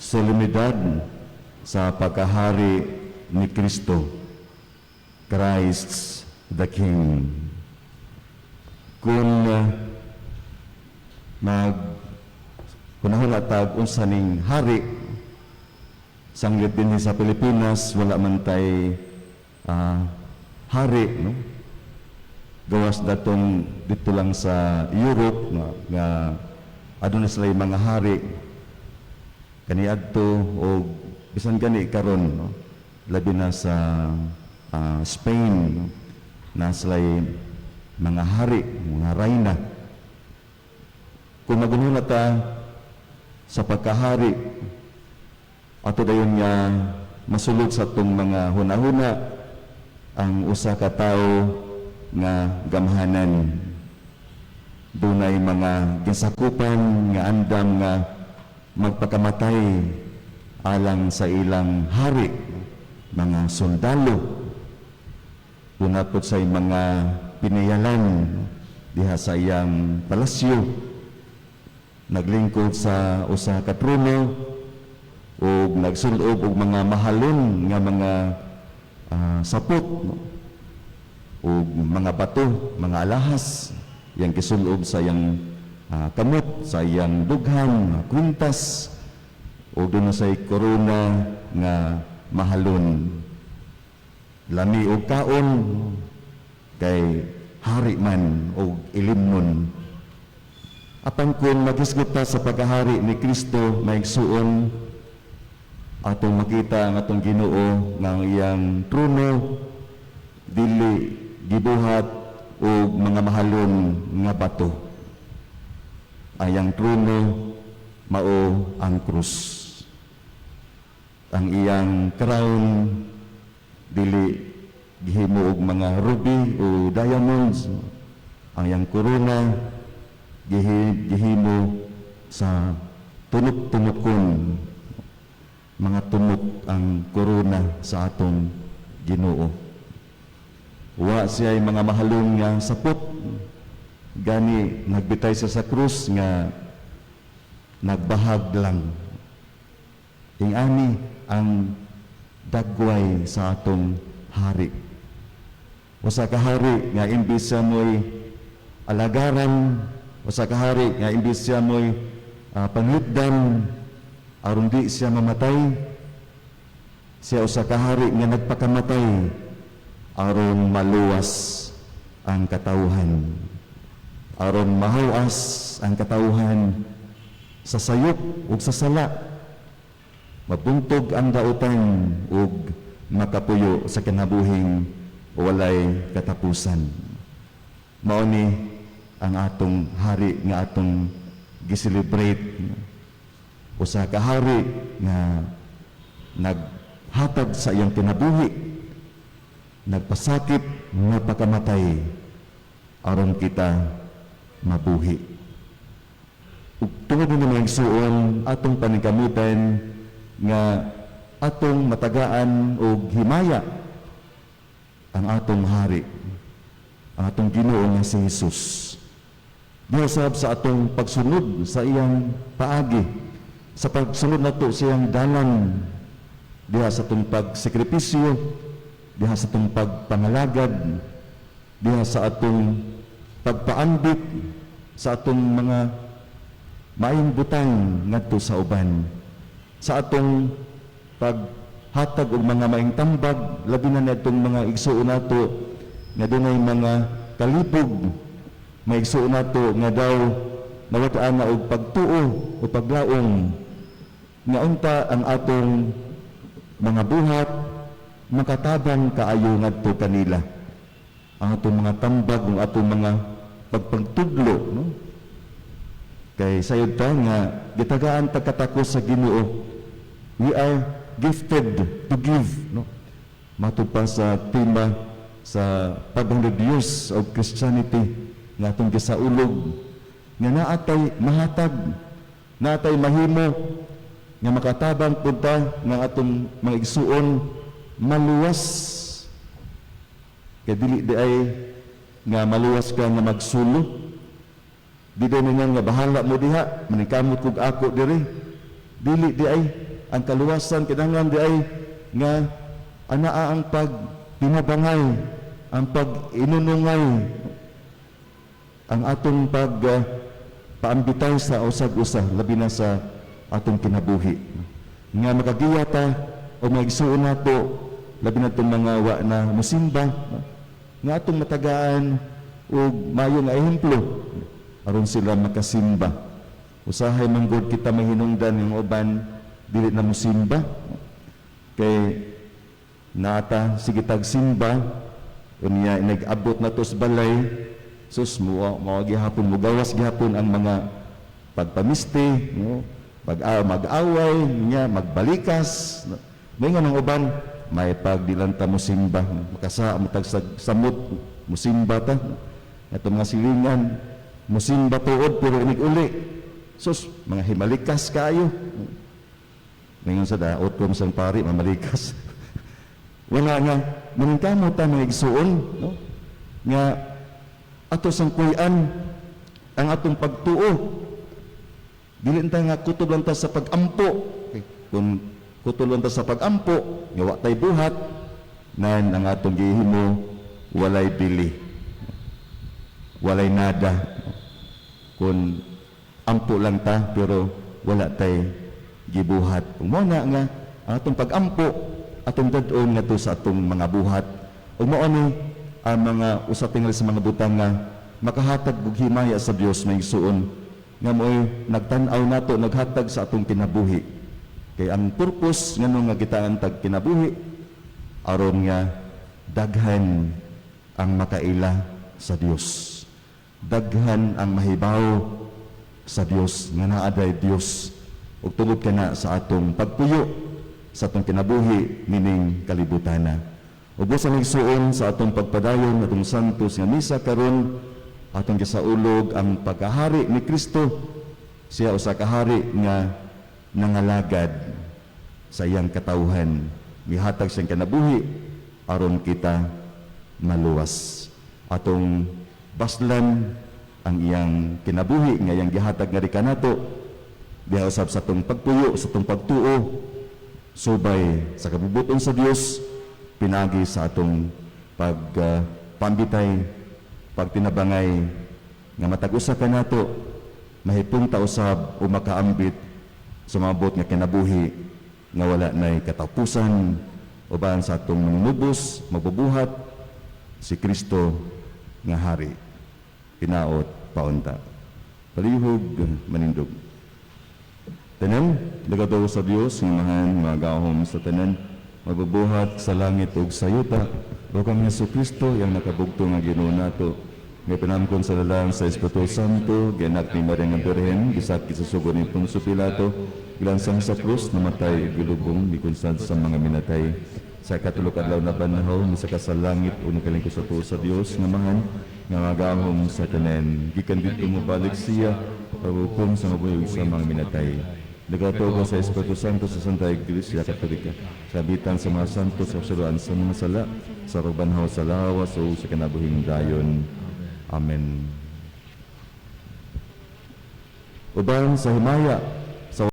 solemnidad sa pagkahari ni Kristo, Christ the King. Kung kunahon atag unsa ning hari sanggit din sa Pilipinas, wala man tay hari, no? Gawas datong dito lang sa Europe nga aduna sila mga hari kaniadto o bisan gani karon, no? Labi na sa Spain, no? Na sila mga hari, mga reyna. Kung magunula ta sa pagkahari, ato dayon nga masulod sa itong mga hunahuna ang usa ka tawo nga gamhanan. Dunay mga gisakupan nga andam nga magpakamatay alang sa ilang hari, mga sundalo. Punapot sa mga pinayalan diha sa iyang palasyo, naglingkod sa usa ka trono o nagsulob og mga mahalon nga mga sapot, no? O mga bato, mga alahas yang kisulob sa iyang kamot, sa iyang dughan, kwintas o doon sa korona nga mahalon. Lami o kaon kay hari man o ilimnon. Apan kung maghisgot ta sa pagkahari ni Kristo, maigsuon atong makita ang atong Ginoo nga iyang trono dili gibuhat og mga mahalon nga bato. Ayang trono mao ang krus. Ang iyang crown dili gihimo og mga ruby o diamonds. Ang iyang korona gihimo sa tunok-tunokon, mga tunok ang korona sa atong Ginoo. Wa siya mga mahalong nga sapot, gani nagbitay siya sa krus nga nagbahag lang. Ingani ang dagway sa atong hari. Usa ka hari nga imbis siya mo'y alagaran, usa ka hari nga imbis siya mo'y panglitdan aron di siya mamatay, siya usa ka hari nga nagpakamatay aron maluwas ang katawhan, aron mahawas ang katawhan sa sayop ug sa sala, mapuntog ang dautan ug makapuyo sa kinabuhing walay katapusan. Mao ni ang atong hari nga atong gi-celebrate. Usa ka hari nga naghatag sa iyang kinabuhi, nagpasakit nga pagkamatay aron kita mabuhi. Ug tungod na mga igsuon atong paningkamutan nga atong matagaan og himaya ang atong hari, ang atong Ginoo nga si Jesus. Diha sab sa atong pagsunod sa iyang paagi, sa pagsunod nato sa iyang dalan, diha sa atong pagsakripisyo, diha sa atong pagpangalagad, diha sa atong pagpaambit sa atong mga maayong butang ngadto sa uban, sa atong paghatag og mga maayong tambag labi na natong mga igsuon nato nga dunay mga kalipog, maigsuon nato nga daw nawataan na og pagtuo o paglaom nga unta ang atong mga buhat makatabang kaayo ngadto kanila. Ang atong mga tambag, ang atong mga pagpagtudlo, no? Kay sayod ta nga gitagaan ta katakos sa Ginoo. We are gifted to give, no? Matud pa sa tema sa 500 years of Christianity nga atong gisaulog nga naatay mahatag, naatay mahimo nga makatabang punta nga atong mga igsuon maluwas. Kaya dili di ay nga maluwas ka nga magsulo, di day nga bahala mo diha manikamot kog ako diri, dili di ay ang kaluwasan kinahanglan di ay nga anaa ang pagtinabangay, ang pag-inunungay, ang atong paambitay sa usag-usa, labi na sa atong kinabuhi. Nga makagiya ta o maigsuon nato, labi na itong mga wa na musimba, nga atong matagaan o mayo nga ehemplo, aron sila makasimba. Usahay manggod kita mahinungdan yung uban, dili na musimba. Kay nata, sige tagsimba, unya nag-abot na to sa balay, sus, mga gihapon, mugawas gihapon ang mga pagpamiste, no? Mag-away, niya, magbalikas. May nga ng uban, may pagdilanta mo simba, makasa, matag samot, musimba ta. Ito mga silingan, musimba tuod, pero inig-uli. Sus, mga himalikas kayo. Ngayon sa daot ko masang pari, mamalikas. Wala nga, maningkamo ta mga igsuon, no? Nga, ato sang kuyan, ang atong pagtuo. Dili ta nga kutob lang ta sa pag-ampo. Okay. Kung kutob lang ta sa pag-ampo, nga wa tay buhat, nan ang atong gihimo walay bili. Walay nada. Kung ampo lang ta pero wala tay gibuhat. Kung mao na nga ang atong pag-ampo, atong dad-on ngadto sa atong mga buhat. Ug mao ni ang mga usaping sa mga butang nga makahatag og himaya sa Dios may suon nga mo'y nagtan-aw nato naghatag sa atong kinabuhi. Kay ang purpose ngano nga kita tag kinabuhi aron nga daghan ang makaila sa Dios. Daghan ang mahibaw sa Dios nga naaday Dios ug tubod kana sa atong pagpuyo sa atong kinabuhi nining kalibutana. Ubos ang igsuon sa atong pagpadayon atong santos nga misa karon atong gisaulog ang pagkahari ni Kristo. Siya usa ka hari nga nangalagad sa iyang katawhan. Mihatag siyang kinabuhi aron kita maluwas. Atong baslan ang iyang kinabuhi nga iyang gihatag nga ri kanato diha usab sa atong pagpuyo, sa atong pagtuo subay sa kabubuton sa Dios pinagi sa atong pambitay pagtinabangay nga matag-usa ka nato mahipong ta usab o makaambit sumabot nga kinabuhi nga wala nay katapusan uban sa atong manunubos mabubuhat si Kristo nga hari pinaot paunta palihog manindog tanan nagadaw sa Dios nga mahan mga gahom sa tanan mabubuhat sa langit ug sa yuta o kang Yesu Kristo yang nakabugto nga Ginoo nato nga pinamkon sa lalang sa Espiritu Santo gianak ni Maria nga Birhen gisakit sa sugo ni Poncio Pilato gilansang sa krus namatay gilubong gikunsad sa mga minatay sa katulog adlaw na panahon sa kasalangit o nakalingkod sa tuo sa Dios nga mahan nga magahom sa tanan gikan didto mo balik siya paghukom sa mabuyog sa mga minatay. Nagatugo sa Espiritu Santo sa Santa Iglesia Katolika, sabitan sa mga santos sa suluan sa mga sala, sa rubanhaw sa lawas o sa kinabuhing dayon. Amen. Uban sa himaya